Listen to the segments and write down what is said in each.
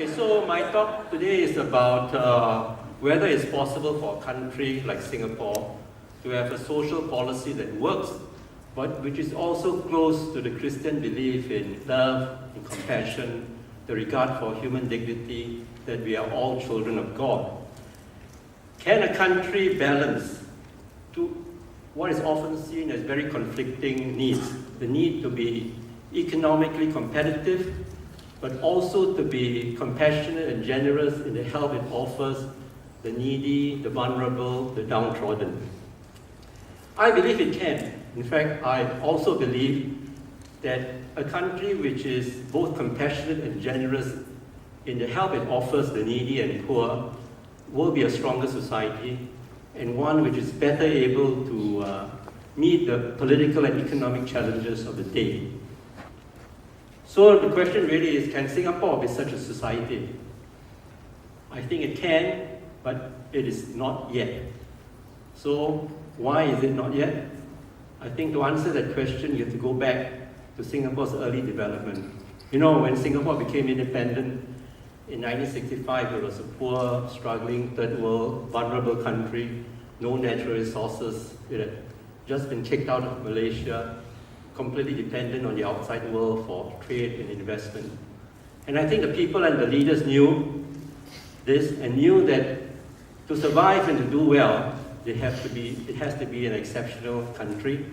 Okay, so my talk today is about whether it's possible for a country like Singapore to have a social policy that works, but which is also close to the Christian belief in love, in compassion, the regard for human dignity, that we are all children of God. Can a country balance to what is often seen as very conflicting needs? The need to be economically competitive, but also to be compassionate and generous in the help it offers the needy, the vulnerable, the downtrodden. I believe it can. In fact, I also believe that a country which is both compassionate and generous in the help it offers the needy and poor will be a stronger society, and one which is better able to meet the political and economic challenges of the day. So the question really is, can Singapore be such a society? I think it can, but it is not yet. So why is it not yet? I think to answer that question, you have to go back to Singapore's early development. You know, when Singapore became independent in 1965, it was a poor, struggling, third world, vulnerable country, no natural resources. It had just been kicked out of Malaysia, completely dependent on the outside world for trade and investment. And I think the people and the leaders knew this and knew that to survive and to do well, it has to be an exceptional country,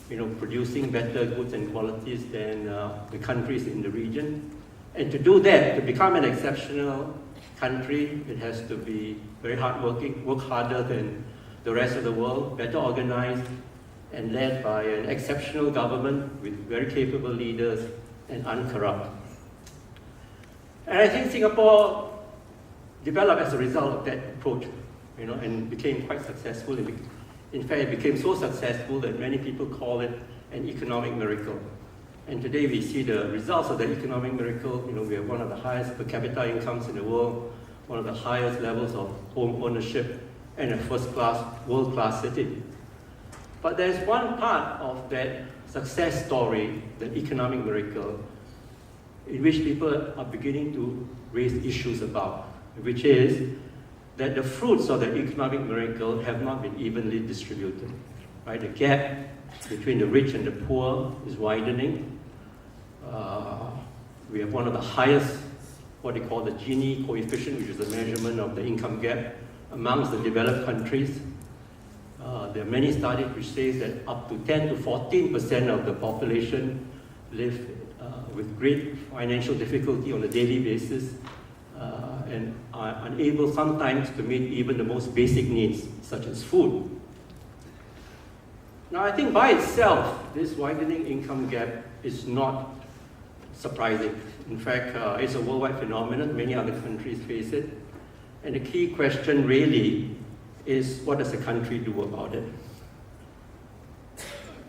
you know, producing better goods and qualities than the countries in the region. And to do that, to become an exceptional country, it has to be very hardworking, work harder than the rest of the world, better organized, and led by an exceptional government with very capable leaders and uncorrupt. And I think Singapore developed as a result of that approach, you know, and became quite successful. In fact, it became so successful that many people call it an economic miracle. And today we see the results of that economic miracle. You know, we have one of the highest per capita incomes in the world, one of the highest levels of home ownership, and a first-class, world-class city. But there's one part of that success story, the economic miracle, in which people are beginning to raise issues about, which is that the fruits of the economic miracle have not been evenly distributed. Right? The gap between the rich and the poor is widening. We have one of the highest, what they call the Gini coefficient, which is a measurement of the income gap amongst the developed countries. There are many studies which say that up to 10 to 14% of the population live with great financial difficulty on a daily basis and are unable sometimes to meet even the most basic needs, such as food. Now, I think by itself, this widening income gap is not surprising. In fact, it's a worldwide phenomenon. Many other countries face it. And the key question really is, what does a country do about it?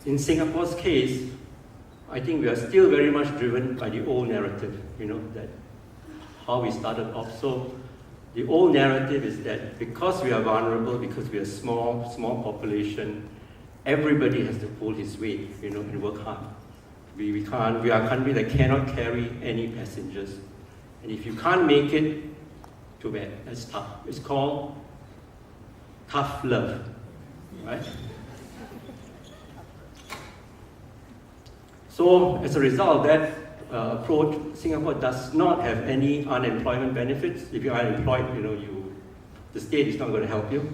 In Singapore's case, I think we are still very much driven by the old narrative, you know, that how we started off. So the old narrative is that because we are vulnerable, because we are small population, everybody has to pull his weight, you know, and work hard. We are a country that cannot carry any passengers. And if you can't make it, too bad, that's tough. It's called tough love, right? So as a result of that approach, Singapore does not have any unemployment benefits. If you're unemployed, you know, the state is not going to help you.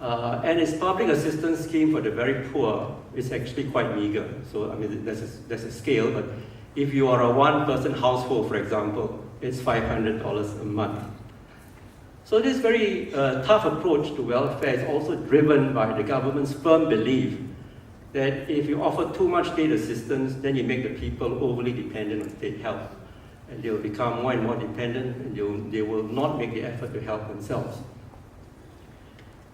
And its public assistance scheme for the very poor is actually quite meager. So, I mean, there's a scale, but if you are a one-person household, for example, it's $500 a month. So this very tough approach to welfare is also driven by the government's firm belief that if you offer too much state assistance, then you make the people overly dependent on state help. And they will become more and more dependent, and they will not make the effort to help themselves.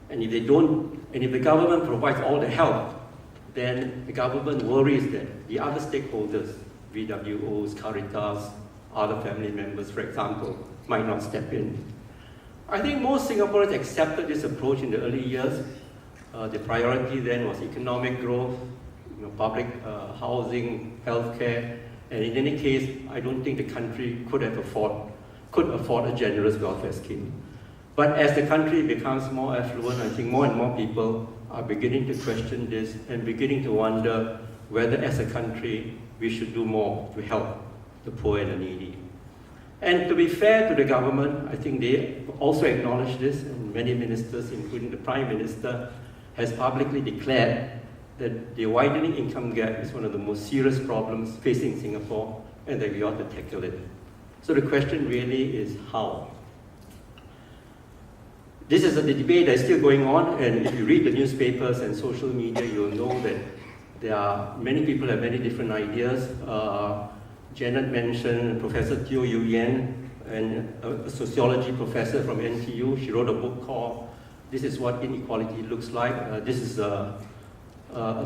And if they don't, and if the government provides all the help, then the government worries that the other stakeholders, VWOs, Caritas, other family members, for example, might not step in. I think most Singaporeans accepted this approach in the early years. The priority then was economic growth, you know, public housing, healthcare, and in any case, I don't think the country could have afforded could afford a generous welfare scheme. But as the country becomes more affluent, I think more and more people are beginning to question this and beginning to wonder whether as a country we should do more to help the poor and the needy. And to be fair to the government, I think they also acknowledge this, and many ministers, including the Prime Minister, has publicly declared that the widening income gap is one of the most serious problems facing Singapore and that we ought to tackle it. So the question really is how? This is a debate that is still going on, and if you read the newspapers and social media, you'll know that there are many people have many different ideas. Janet mentioned Professor Teo Yu Yen, and a sociology professor from NTU. She wrote a book called "This is What Inequality Looks Like." This is a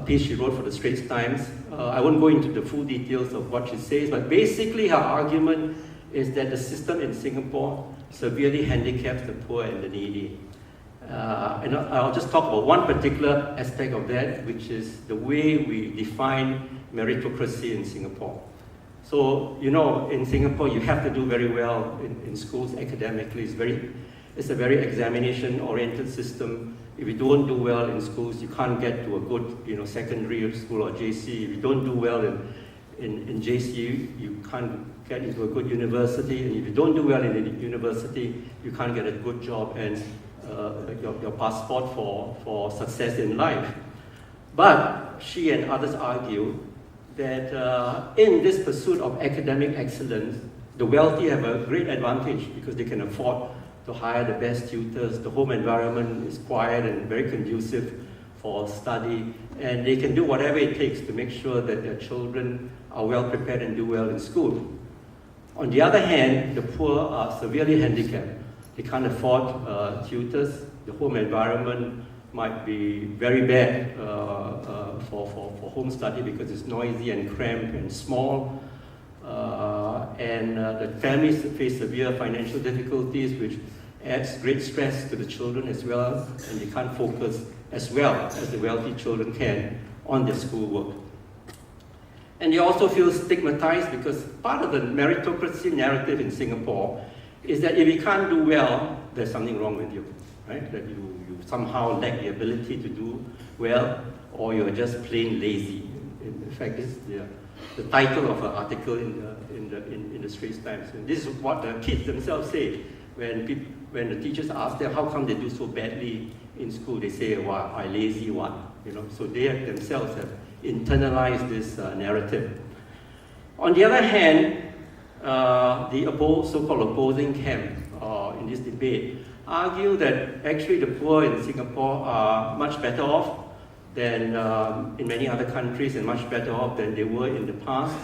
piece she wrote for the Straits Times. I won't go into the full details of what she says, but basically her argument is that the system in Singapore severely handicaps the poor and the needy. And I'll just talk about one particular aspect of that, which is the way we define meritocracy in Singapore. So, you know, in Singapore, you have to do very well in schools academically. It's a very examination-oriented system. If you don't do well in schools, you can't get to a good, secondary school or JC. If you don't do well in JC, you can't get into a good university. And if you don't do well in the university, you can't get a good job and your passport for success in life. But she and others argue that in this pursuit of academic excellence, the wealthy have a great advantage because they can afford to hire the best tutors. The home environment is quiet and very conducive for study, and they can do whatever it takes to make sure that their children are well prepared and do well in school. On the other hand, the poor are severely handicapped. They can't afford tutors. The home environment might be very bad for home study because it's noisy and cramped and small. And the families face severe financial difficulties, which adds great stress to the children as well, and they can't focus as well as the wealthy children can on their schoolwork. And they also feel stigmatized because part of the meritocracy narrative in Singapore is that if you can't do well, there's something wrong with you, right? That you somehow lack the ability to do well, or you're just plain lazy. In fact, this is the title of an article in the Straits Times. And this is what the kids themselves say when the teachers ask them how come they do so badly in school. They say, "Well, I lazy one," So they themselves have internalized this narrative. On the other hand, the so-called opposing camp in this debate argue that actually the poor in Singapore are much better off than in many other countries and much better off than they were in the past.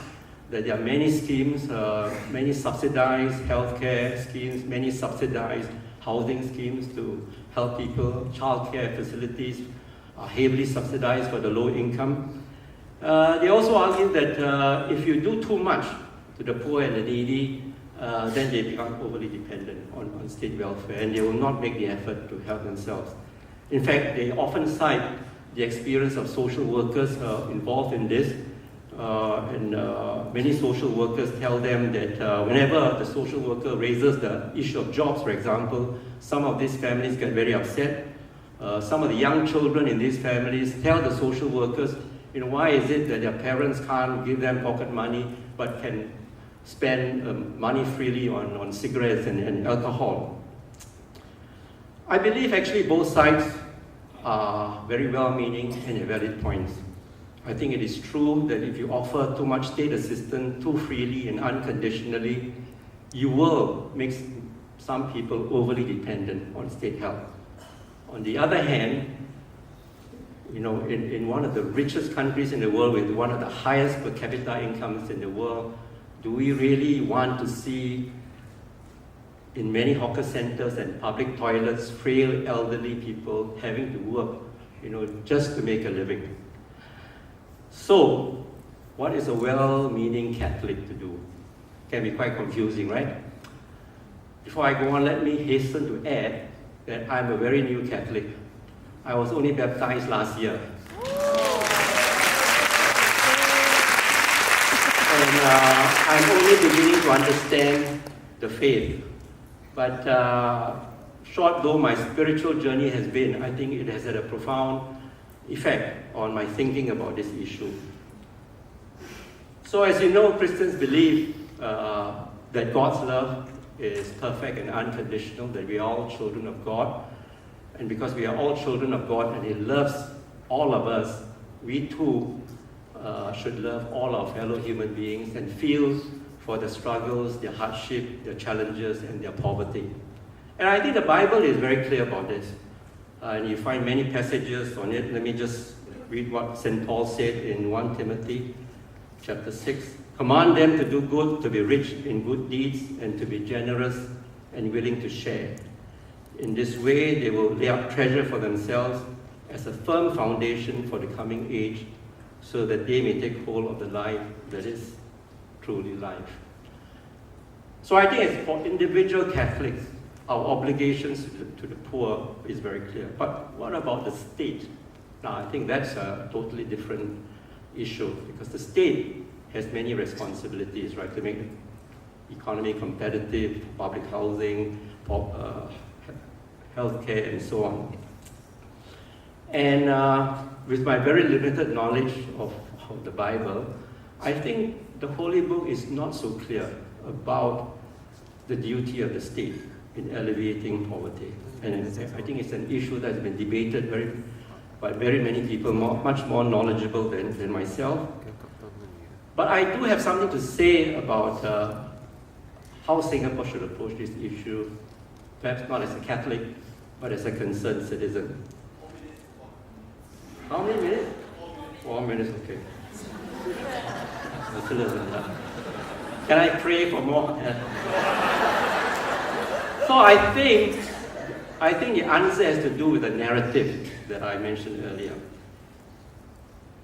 That there are many schemes, many subsidized healthcare schemes, many subsidized housing schemes to help people. Childcare facilities are heavily subsidized for the low income. They also argue that if you do too much to the poor and the needy, then they become overly dependent on state welfare and they will not make the effort to help themselves. In fact, they often cite the experience of social workers involved in this, and many social workers tell them that whenever the social worker raises the issue of jobs, for example, some of these families get very upset. Some of the young children in these families tell the social workers, why is it that their parents can't give them pocket money but can spend money freely on cigarettes and alcohol. I believe actually both sides are very well-meaning and have valid points. I think it is true that if you offer too much state assistance too freely and unconditionally, you will make some people overly dependent on state help. On the other hand, in one of the richest countries in the world with one of the highest per capita incomes in the world, do we really want to see in many hawker centers and public toilets frail elderly people having to work, just to make a living? So, what is a well-meaning Catholic to do? Can be quite confusing, right? Before I go on, let me hasten to add that I'm a very new Catholic. I was only baptized last year. And I'm only beginning to understand the faith. But short though my spiritual journey has been, I think it has had a profound effect on my thinking about this issue. So as you know, Christians believe that God's love is perfect and unconditional, that we are all children of God. And because we are all children of God and He loves all of us, we too should love all our fellow human beings and feel for their struggles, their hardship, their challenges, and their poverty. And I think the Bible is very clear about this. And you find many passages on it. Let me just read what St. Paul said in 1 Timothy chapter 6. Command them to do good, to be rich in good deeds, and to be generous and willing to share. In this way, they will lay up treasure for themselves as a firm foundation for the coming age, so that they may take hold of the life that is truly life. So I think as for individual Catholics, our obligations to the poor is very clear. But what about the state? Now, I think that's a totally different issue, because the state has many responsibilities, right, to make the economy competitive, public housing, healthcare, and so on. And with my very limited knowledge of the Bible, I think the Holy Book is not so clear about the duty of the state in alleviating poverty. And I think it's an issue that's been debated by very many people, much more knowledgeable than myself. But I do have something to say about how Singapore should approach this issue, perhaps not as a Catholic, but as a concerned citizen. How many minutes? 4 minutes, okay. Can I pray for more? So I think the answer has to do with the narrative that I mentioned earlier.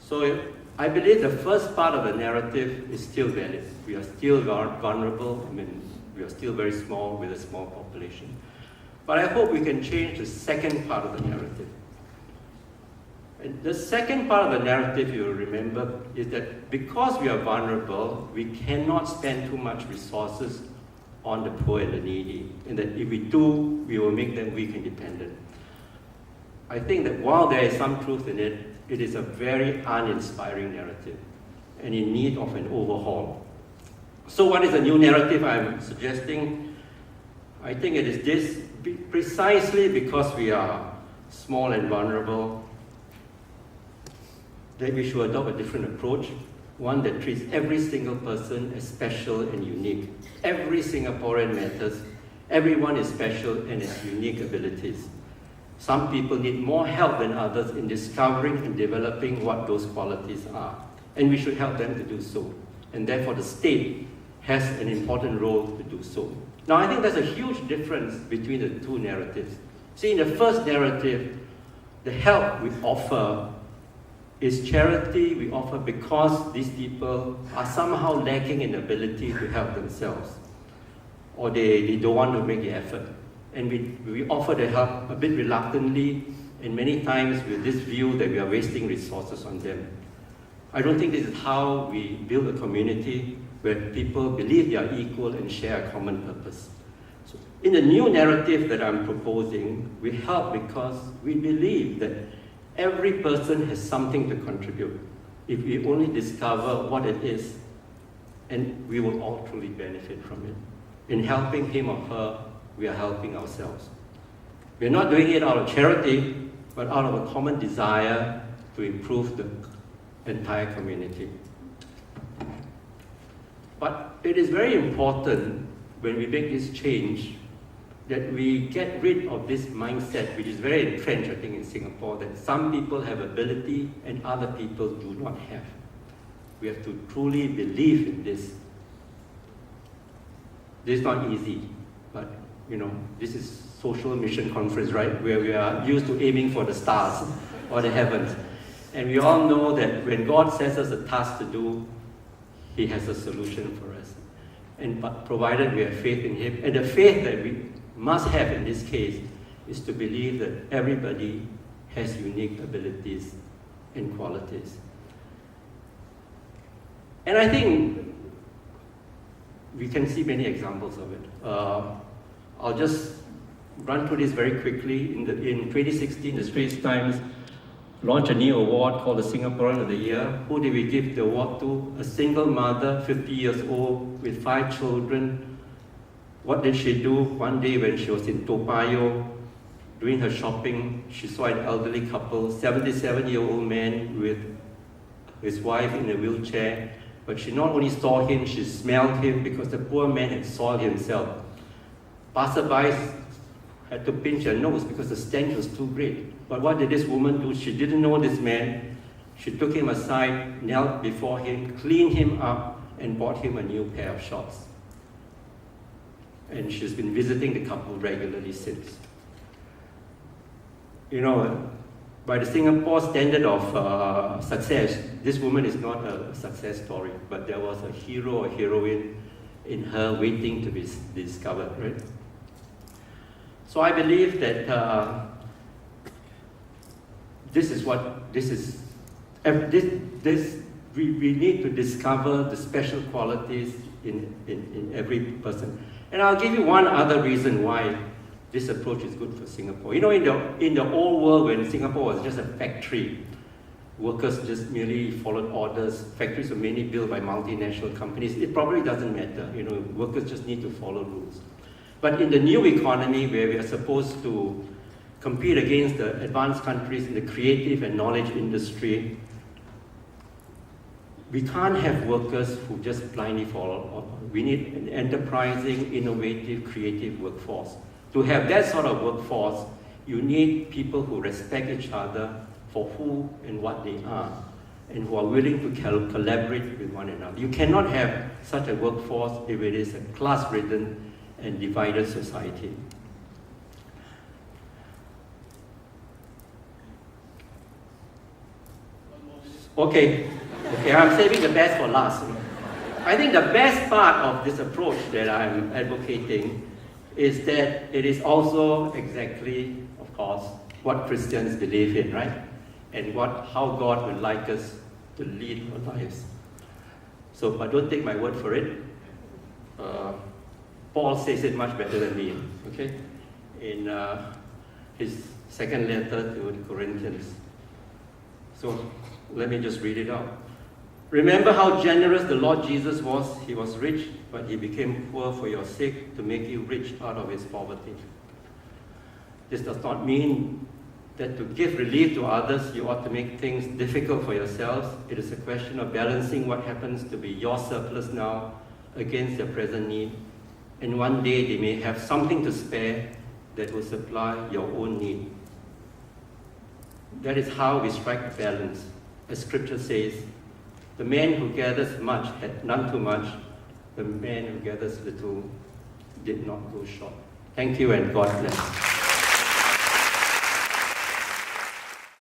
So I believe the first part of the narrative is still valid. We are still vulnerable. I mean, we are still very small with a small population. But I hope we can change the second part of the narrative. And the second part of the narrative, you'll remember, is that because we are vulnerable, we cannot spend too much resources on the poor and the needy. And that if we do, we will make them weak and dependent. I think that while there is some truth in it, it is a very uninspiring narrative and in need of an overhaul. So what is the new narrative I'm suggesting? I think it is this: precisely because we are small and vulnerable, that we should adopt a different approach, one that treats every single person as special and unique. Every Singaporean matters. Everyone is special and has unique abilities. Some people need more help than others in discovering and developing what those qualities are, and we should help them to do so. And therefore the state has an important role to do so. Now I think there's a huge difference between the two narratives. See, in the first narrative, the help we offer is charity we offer because these people are somehow lacking in ability to help themselves, or they don't want to make the effort. And we offer the help a bit reluctantly, and many times with this view that we are wasting resources on them. I don't think this is how we build a community where people believe they are equal and share a common purpose. So in the new narrative that I'm proposing, we help because we believe that every person has something to contribute. If we only discover what it is, and we will all truly benefit from it. In helping him or her, we are helping ourselves. We're not doing it out of charity, but out of a common desire to improve the entire community. But it is very important when we make this change that we get rid of this mindset, which is very entrenched, I think, in Singapore, that some people have ability and other people do not have. We have to truly believe in this. This is not easy, but this is social mission conference, right? Where we are used to aiming for the stars or the heavens. And we all know that when God sets us a task to do, He has a solution for us. And provided we have faith in Him, and the faith that we must have in this case is to believe that everybody has unique abilities and qualities. And I think we can see many examples of it. I'll just run through this very quickly. In 2016, the Straits Times launched a new award called the Singaporean of the Year. Who did we give the award to? A single mother, 50 years old, with 5 children. What did she do? One day when she was in Toa Payoh, doing her shopping, she saw an elderly couple, 77-year-old man with his wife in a wheelchair. But she not only saw him, she smelled him because the poor man had soiled himself. Passerbys had to pinch her nose because the stench was too great. But what did this woman do? She didn't know this man. She took him aside, knelt before him, cleaned him up, and bought him a new pair of shorts. And she's been visiting the couple regularly since. You know, by the Singapore standard of success, this woman is not a success story, but there was a hero or heroine in her waiting to be discovered, right? So I believe that we need to discover the special qualities in every person. And I'll give you one other reason why this approach is good for Singapore. You know, in the old world, when Singapore was just a factory, workers just merely followed orders. Factories were mainly built by multinational companies. It probably doesn't matter. You know, workers just need to follow rules. But in the new economy, where we are supposed to compete against the advanced countries in the creative and knowledge industry, we can't have workers who just blindly follow. We need an enterprising, innovative, creative workforce. To have that sort of workforce, you need people who respect each other for who and what they are, and who are willing to collaborate with one another. You cannot have such a workforce if it is a class-ridden and divided society. Okay, I'm saving the best for last. I think the best part of this approach that I'm advocating is that it is also exactly, of course, what Christians believe in, right? And how God would like us to lead our lives. So, but don't take my word for it. Paul says it much better than me, okay? In his second letter to the Corinthians. So, let me just read it out. Remember how generous the Lord Jesus was. He was rich, but he became poor for your sake, to make you rich out of his poverty. This does not mean that to give relief to others, you ought to make things difficult for yourselves. It is a question of balancing what happens to be your surplus now against their present need. And one day they may have something to spare that will supply your own need. That is how we strike a balance. As Scripture says, the man who gathers much had none too much. The man who gathers little did not go short. Thank you and God bless.